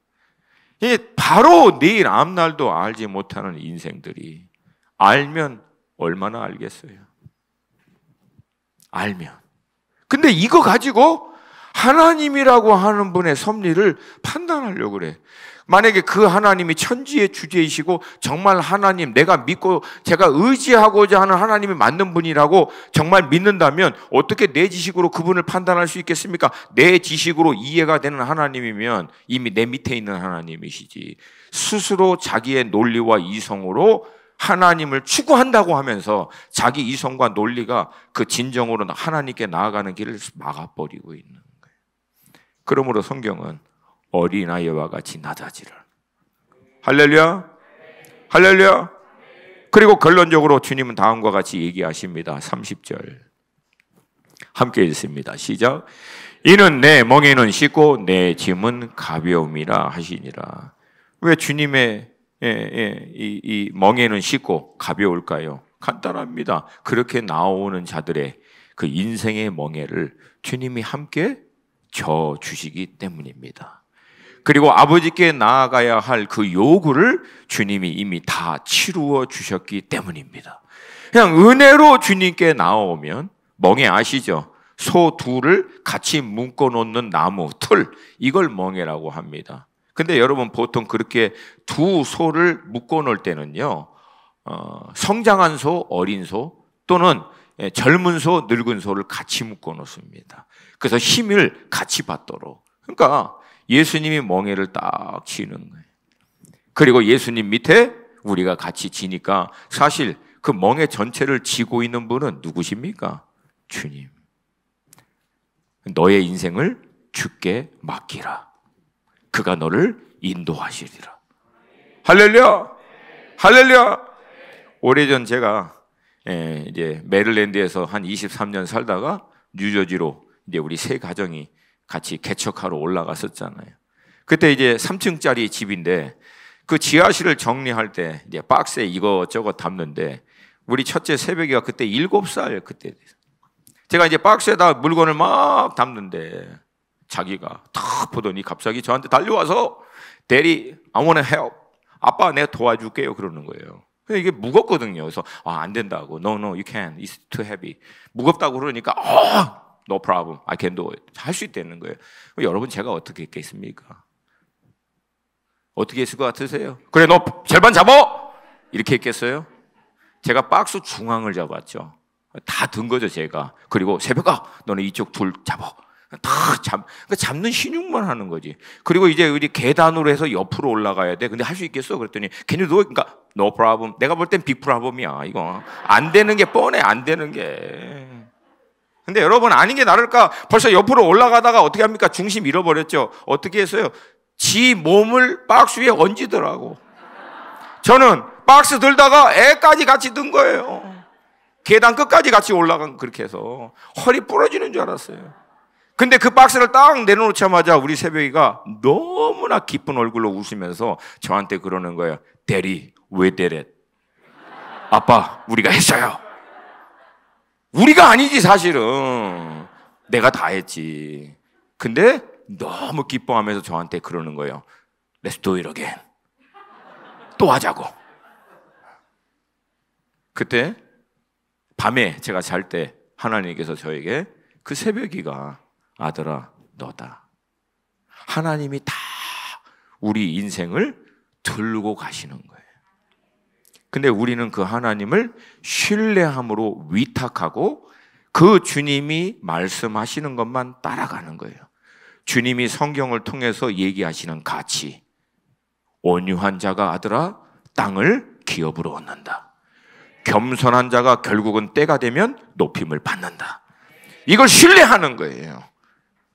바로 내일 앞날도 알지 못하는 인생들이 알면 얼마나 알겠어요? 알면. 근데 이거 가지고 하나님이라고 하는 분의 섭리를 판단하려고 그래. 만약에 그 하나님이 천지의 주제이시고 정말 하나님, 내가 믿고 제가 의지하고자 하는 하나님이 맞는 분이라고 정말 믿는다면 어떻게 내 지식으로 그분을 판단할 수 있겠습니까? 내 지식으로 이해가 되는 하나님이면 이미 내 밑에 있는 하나님이시지. 스스로 자기의 논리와 이성으로 하나님을 추구한다고 하면서 자기 이성과 논리가 그 진정으로 하나님께 나아가는 길을 막아버리고 있는 거예요. 그러므로 성경은 어린아이와 같이 낮아지를. 할렐루야, 할렐루야. 그리고 결론적으로 주님은 다음과 같이 얘기하십니다. 30절 함께 읽습니다. 시작. 이는 내 멍에는 쉽고 내 짐은 가벼움이라 하시니라. 왜 주님의 이 멍에는 쉽고 가벼울까요? 간단합니다. 그렇게 나오는 자들의 그 인생의 멍에를 주님이 함께 져 주시기 때문입니다. 그리고 아버지께 나아가야 할 그 요구를 주님이 이미 다 치루어 주셨기 때문입니다. 그냥 은혜로 주님께 나오면, 멍에 아시죠? 소 둘을 같이 묶어 놓는 나무 틀, 이걸 멍에라고 합니다. 근데 여러분 보통 그렇게 두 소를 묶어 놓을 때는요, 성장한 소, 어린 소 또는 젊은 소, 늙은 소를 같이 묶어 놓습니다. 그래서 힘을 같이 받도록. 그러니까 예수님이 멍에를 딱 지는 거예요. 그리고 예수님 밑에 우리가 같이 지니까 사실 그 멍에 전체를 지고 있는 분은 누구십니까? 주님. 너의 인생을 주께 맡기라. 그가 너를 인도하시리라. 할렐루야, 할렐루야. 오래전 제가 이제 메릴랜드에서 한 23년 살다가 뉴저지로 이제 우리 세 가정이 같이 개척하러 올라갔었잖아요. 그때 이제 3층짜리 집인데 그 지하실을 정리할 때 이제 박스에 이것저것 담는데 우리 첫째 새벽이가 그때 7살 그때 제가 이제 박스에다 물건을 막 담는데 자기가 탁 보더니 갑자기 저한테 달려와서 Daddy, I want to help. 아빠 내가 도와줄게요 그러는 거예요. 이게 무겁거든요. 그래서 안 된다고. No, you can't. It's too heavy. 무겁다고 그러니까 no problem. I can do it. 할 수 있다는 거예요. 여러분 제가 어떻게 했겠습니까? 어떻게 했을 것 같으세요? 그래 너 절반 잡아! 이렇게 했겠어요? 제가 박스 중앙을 잡았죠. 다 든 거죠 제가. 그리고 새벽아 너네 이쪽 둘 잡아. 그러니까 잡는 신용만 하는 거지. 그리고 이제 우리 계단으로 해서 옆으로 올라가야 돼. 근데 할 수 있겠어? 그랬더니 can you do it? 그러니까 no problem. 내가 볼 땐 big problem이야. 이거 안 되는 게 뻔해. 안 되는 게. 근데 여러분 아닌 게 나를까? 벌써 옆으로 올라가다가 어떻게 합니까? 중심 잃어버렸죠. 어떻게 했어요? 지 몸을 박스 위에 얹히더라고. 저는 박스 들다가 애까지 같이 든 거예요. 계단 끝까지 같이 올라간 그렇게 해서 허리 부러지는 줄 알았어요. 근데 그 박스를 딱 내려놓자마자 우리 새벽이가 너무나 기쁜 얼굴로 웃으면서 저한테 그러는 거예요. Daddy, we did it. 아빠, 우리가 했어요. 우리가 아니지 사실은. 내가 다 했지. 근데 너무 기뻐하면서 저한테 그러는 거예요. Let's do it again. 또 하자고. 그때 밤에 제가 잘 때 하나님께서 저에게 그 새벽이가 아들아 너다. 하나님이 다 우리 인생을 들고 가시는 거예요. 근데 우리는 그 하나님을 신뢰함으로 위탁하고 그 주님이 말씀하시는 것만 따라가는 거예요. 주님이 성경을 통해서 얘기하시는 가치. 온유한 자가 아들아 땅을 기업으로 얻는다. 겸손한 자가 결국은 때가 되면 높임을 받는다. 이걸 신뢰하는 거예요.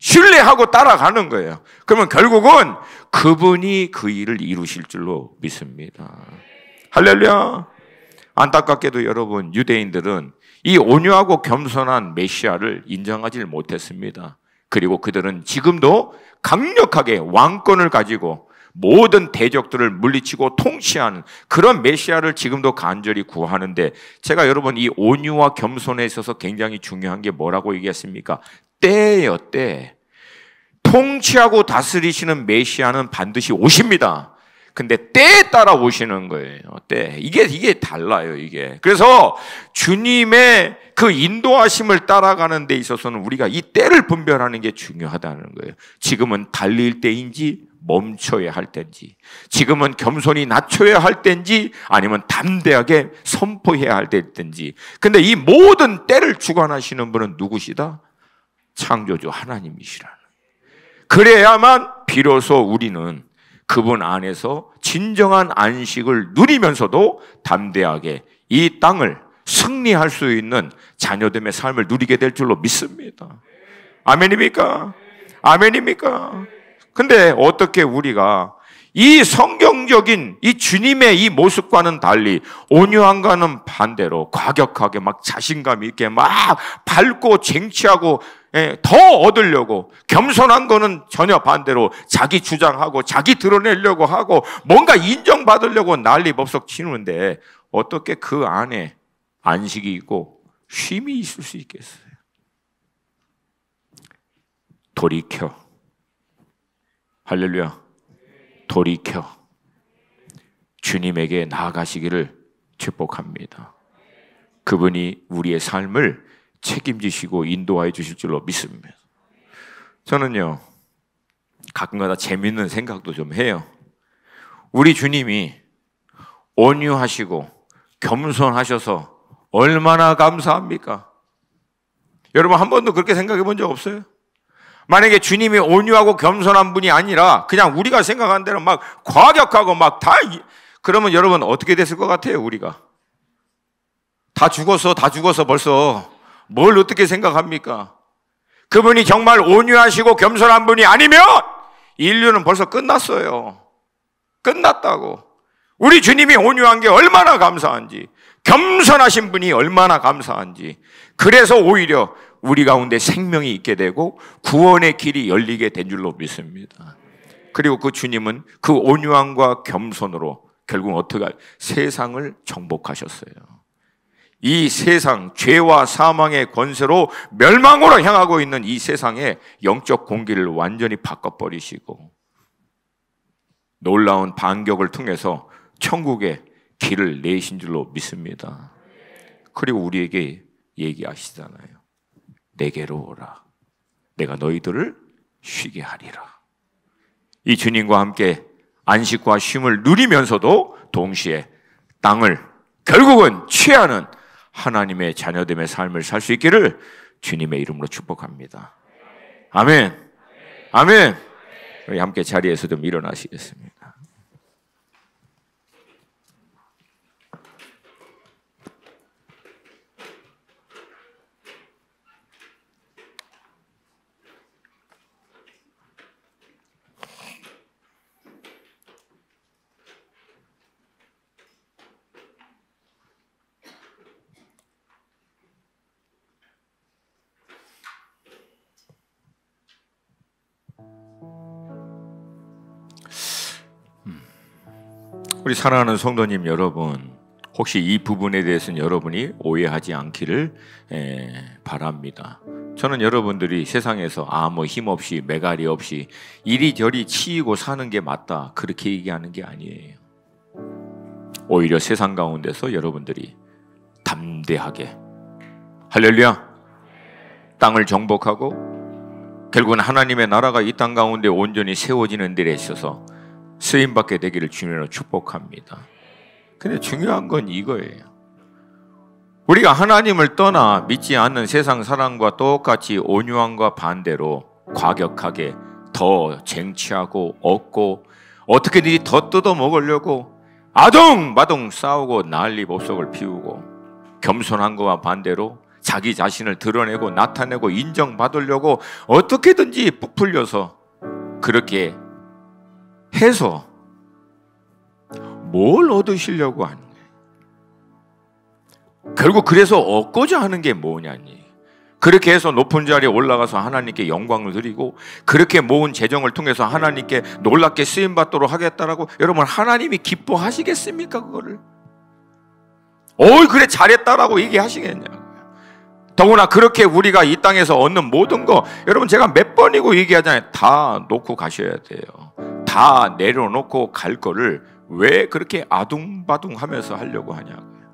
신뢰하고 따라가는 거예요. 그러면 결국은 그분이 그 일을 이루실 줄로 믿습니다. 할렐루야. 안타깝게도 여러분 유대인들은 이 온유하고 겸손한 메시아를 인정하지 못했습니다. 그리고 그들은 지금도 강력하게 왕권을 가지고 모든 대적들을 물리치고 통치하는 그런 메시아를 지금도 간절히 구하는데, 제가 여러분 이 온유와 겸손에 있어서 굉장히 중요한 게 뭐라고 얘기했습니까? 때예요, 때. 통치하고 다스리시는 메시아는 반드시 오십니다. 근데 때에 따라 오시는 거예요. 때. 이게 달라요, 이게. 그래서 주님의 그 인도하심을 따라가는 데 있어서는 우리가 이 때를 분별하는 게 중요하다는 거예요. 지금은 달릴 때인지 멈춰야 할 때인지, 지금은 겸손히 낮춰야 할 때인지, 아니면 담대하게 선포해야 할 때인지. 근데 이 모든 때를 주관하시는 분은 누구시다? 창조주 하나님이시라는. 그래야만 비로소 우리는 그분 안에서 진정한 안식을 누리면서도 담대하게 이 땅을 승리할 수 있는 자녀됨의 삶을 누리게 될 줄로 믿습니다. 아멘입니까? 아멘입니까? 근데 어떻게 우리가 이 성경적인 이 주님의 이 모습과는 달리 온유함과는 반대로 과격하게 막 자신감 있게 막 밟고 쟁취하고 더 얻으려고, 겸손한 거는 전혀 반대로 자기 주장하고 자기 드러내려고 하고 뭔가 인정받으려고 난리법석 치는데 어떻게 그 안에 안식이 있고 쉼이 있을 수 있겠어요? 돌이켜. 할렐루야. 돌이켜 주님에게 나아가시기를 축복합니다. 그분이 우리의 삶을 책임지시고 인도하여 주실 줄로 믿습니다. 저는요, 가끔가다 재밌는 생각도 좀 해요. 우리 주님이 온유하시고 겸손하셔서 얼마나 감사합니까? 여러분 한 번도 그렇게 생각해 본 적 없어요? 만약에 주님이 온유하고 겸손한 분이 아니라 그냥 우리가 생각한 대로 막 과격하고 막 다, 그러면 여러분 어떻게 됐을 것 같아요? 우리가 다 죽어서 벌써 뭘 어떻게 생각합니까? 그분이 정말 온유하시고 겸손한 분이 아니면 인류는 벌써 끝났어요. 끝났다고. 우리 주님이 온유한 게 얼마나 감사한지, 겸손하신 분이 얼마나 감사한지. 그래서 오히려 우리 가운데 생명이 있게 되고 구원의 길이 열리게 된 줄로 믿습니다. 그리고 그 주님은 그 온유함과 겸손으로 결국 어떻게 세상을 정복하셨어요. 이 세상, 죄와 사망의 권세로 멸망으로 향하고 있는 이 세상의 영적 공기를 완전히 바꿔버리시고 놀라운 반격을 통해서 천국의 길을 내신 줄로 믿습니다. 그리고 우리에게 얘기하시잖아요. 내게로 오라. 내가 너희들을 쉬게 하리라. 이 주님과 함께 안식과 쉼을 누리면서도 동시에 땅을 결국은 취하는 하나님의 자녀됨의 삶을 살 수 있기를 주님의 이름으로 축복합니다. 아멘. 아멘. 우리 함께 자리에서 좀 일어나시겠습니다. 우리 사랑하는 성도님 여러분, 혹시 이 부분에 대해서는 여러분이 오해하지 않기를 바랍니다. 저는 여러분들이 세상에서 아무 힘없이 매갈이 없이 이리저리 치이고 사는 게 맞다 그렇게 얘기하는 게 아니에요. 오히려 세상 가운데서 여러분들이 담대하게 할렐루야 땅을 정복하고 결국은 하나님의 나라가 이 땅 가운데 온전히 세워지는 데에 있어서 쓰임받게 되기를 주님으로 축복합니다. 근데 중요한 건 이거예요. 우리가 하나님을 떠나 믿지 않는 세상 사람과 똑같이 온유함과 반대로 과격하게 더 쟁취하고 얻고 어떻게든지 더 뜯어먹으려고 아둥바둥 싸우고 난리 법석을 피우고 겸손한 것과 반대로 자기 자신을 드러내고 나타내고 인정받으려고 어떻게든지 부풀려서 그렇게 해서 뭘 얻으시려고 하는 거예요? 결국 그래서 얻고자 하는 게 뭐냐니? 그렇게 해서 높은 자리에 올라가서 하나님께 영광을 드리고 그렇게 모은 재정을 통해서 하나님께 놀랍게 쓰임받도록 하겠다라고 여러분 하나님이 기뻐하시겠습니까? 그거를 어이 그래 잘했다라고 얘기하시겠냐고요. 더구나 그렇게 우리가 이 땅에서 얻는 모든 거 여러분 제가 몇 번이고 얘기하잖아요. 다 놓고 가셔야 돼요. 다 내려놓고 갈 거를 왜 그렇게 아둥바둥 하면서 하려고 하냐고요.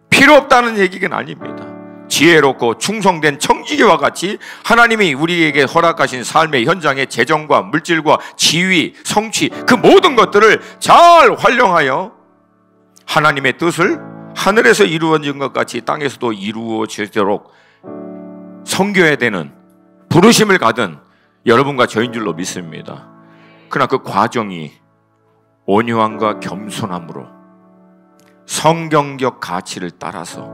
필요 없다는 얘기는 아닙니다. 지혜롭고 충성된 청지기와 같이 하나님이 우리에게 허락하신 삶의 현장의 재정과 물질과 지위, 성취 그 모든 것들을 잘 활용하여 하나님의 뜻을 하늘에서 이루어진 것 같이 땅에서도 이루어지도록 섬겨야 되는 부르심을 가진 여러분과 저인 줄로 믿습니다. 그러나 그 과정이 온유함과 겸손함으로 성경적 가치를 따라서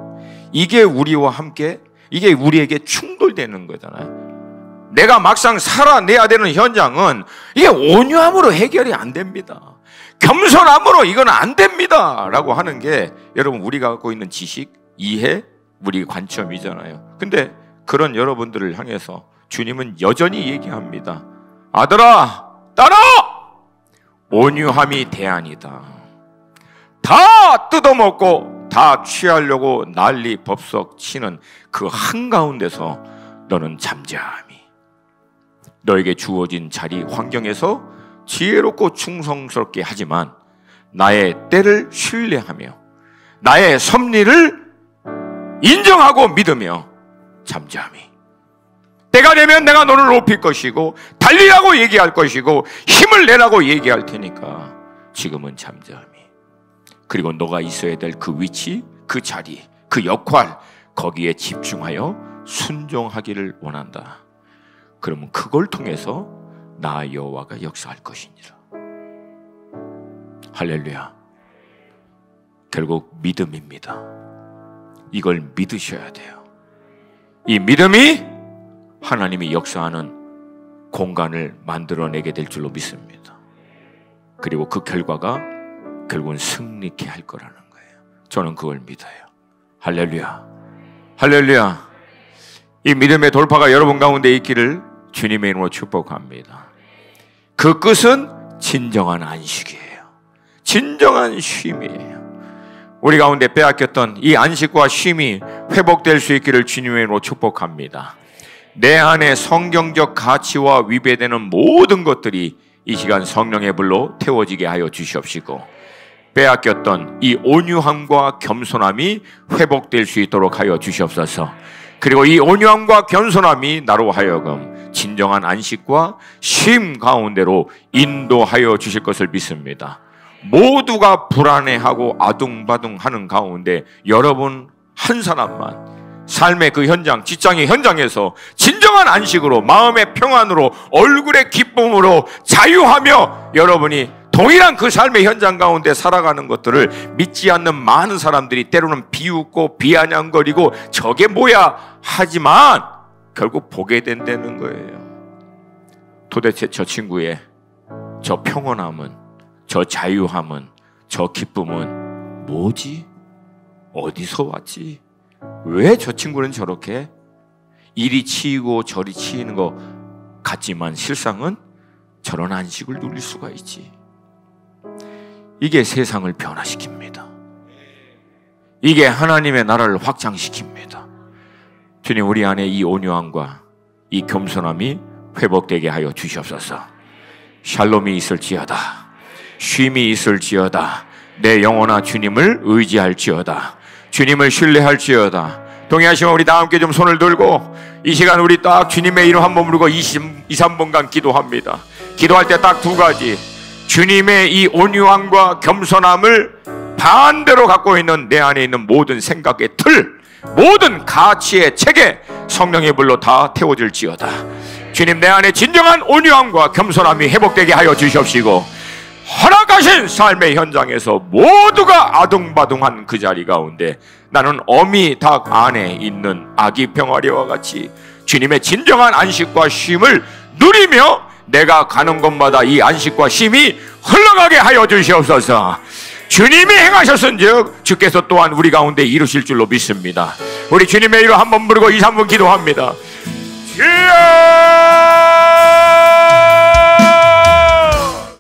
이게 우리와 함께 이게 우리에게 충돌되는 거잖아요. 내가 막상 살아내야 되는 현장은 이게 온유함으로 해결이 안 됩니다. 겸손함으로 이건 안 됩니다 라고 하는 게 여러분 우리가 갖고 있는 지식, 이해, 우리 관점이잖아요. 근데 그런 여러분들을 향해서 주님은 여전히 얘기합니다. 아들아 따라! 온유함이 대안이다. 다 뜯어먹고 다 취하려고 난리 법석 치는 그 한가운데서 너는 잠잠히 너에게 주어진 자리 환경에서 지혜롭고 충성스럽게 하지만 나의 때를 신뢰하며 나의 섭리를 인정하고 믿으며 잠잠히 때가 되면 내가 너를 높일 것이고 달리라고 얘기할 것이고 힘을 내라고 얘기할 테니까 지금은 잠잠히 그리고 너가 있어야 될 그 위치, 그 자리, 그 역할 거기에 집중하여 순종하기를 원한다. 그러면 그걸 통해서 나 여호와가 역사할 것이니라. 할렐루야. 결국 믿음입니다. 이걸 믿으셔야 돼요. 이 믿음이 하나님이 역사하는 공간을 만들어내게 될 줄로 믿습니다. 그리고 그 결과가 결국은 승리케 할 거라는 거예요. 저는 그걸 믿어요. 할렐루야. 할렐루야. 이 믿음의 돌파가 여러분 가운데 있기를 주님의 이름으로 축복합니다. 그 끝은 진정한 안식이에요. 진정한 쉼이에요. 우리 가운데 빼앗겼던 이 안식과 쉼이 회복될 수 있기를 주님의 이름으로 축복합니다. 내 안에 성경적 가치와 위배되는 모든 것들이 이 시간 성령의 불로 태워지게 하여 주시옵시고, 빼앗겼던 이 온유함과 겸손함이 회복될 수 있도록 하여 주시옵소서. 그리고 이 온유함과 겸손함이 나로 하여금 진정한 안식과 쉼 가운데로 인도하여 주실 것을 믿습니다. 모두가 불안해하고 아둥바둥하는 가운데 여러분 한 사람만 삶의 그 현장, 직장의 현장에서 진정한 안식으로, 마음의 평안으로, 얼굴의 기쁨으로 자유하며 여러분이 동일한 그 삶의 현장 가운데 살아가는 것들을 믿지 않는 많은 사람들이 때로는 비웃고 비아냥거리고 저게 뭐야 하지만 결국 보게 된다는 거예요. 도대체 저 친구의 저 평온함은, 저 자유함은, 저 기쁨은 뭐지? 어디서 왔지? 왜 저 친구는 저렇게 이리 치이고 저리 치이는 것 같지만 실상은 저런 안식을 누릴 수가 있지? 이게 세상을 변화시킵니다. 이게 하나님의 나라를 확장시킵니다. 주님, 우리 안에 이 온유함과 이 겸손함이 회복되게 하여 주시옵소서. 샬롬이 있을지어다, 쉼이 있을지어다, 내 영혼아 주님을 의지할지어다, 주님을 신뢰할지어다. 동의하시면 우리 다 함께 좀 손을 들고 이 시간 우리 딱 주님의 이름 한번 부르고 2-3분간 기도합니다. 기도할 때 딱 두 가지, 주님의 이 온유함과 겸손함을 반대로 갖고 있는 내 안에 있는 모든 생각의 틀, 모든 가치의 체계 성령의 불로 다 태워질지어다. 주님, 내 안에 진정한 온유함과 겸손함이 회복되게 하여 주시옵시고, 허락하신 삶의 현장에서 모두가 아둥바둥한 그 자리 가운데 나는 어미 닭 안에 있는 아기 병아리와 같이 주님의 진정한 안식과 쉼을 누리며 내가 가는 곳마다 이 안식과 쉼이 흘러가게 하여 주시옵소서. 주님이 행하셨은즉 주께서 또한 우리 가운데 이루실 줄로 믿습니다. 우리 주님의 이름 한번 부르고 2-3분 기도합니다. 주여!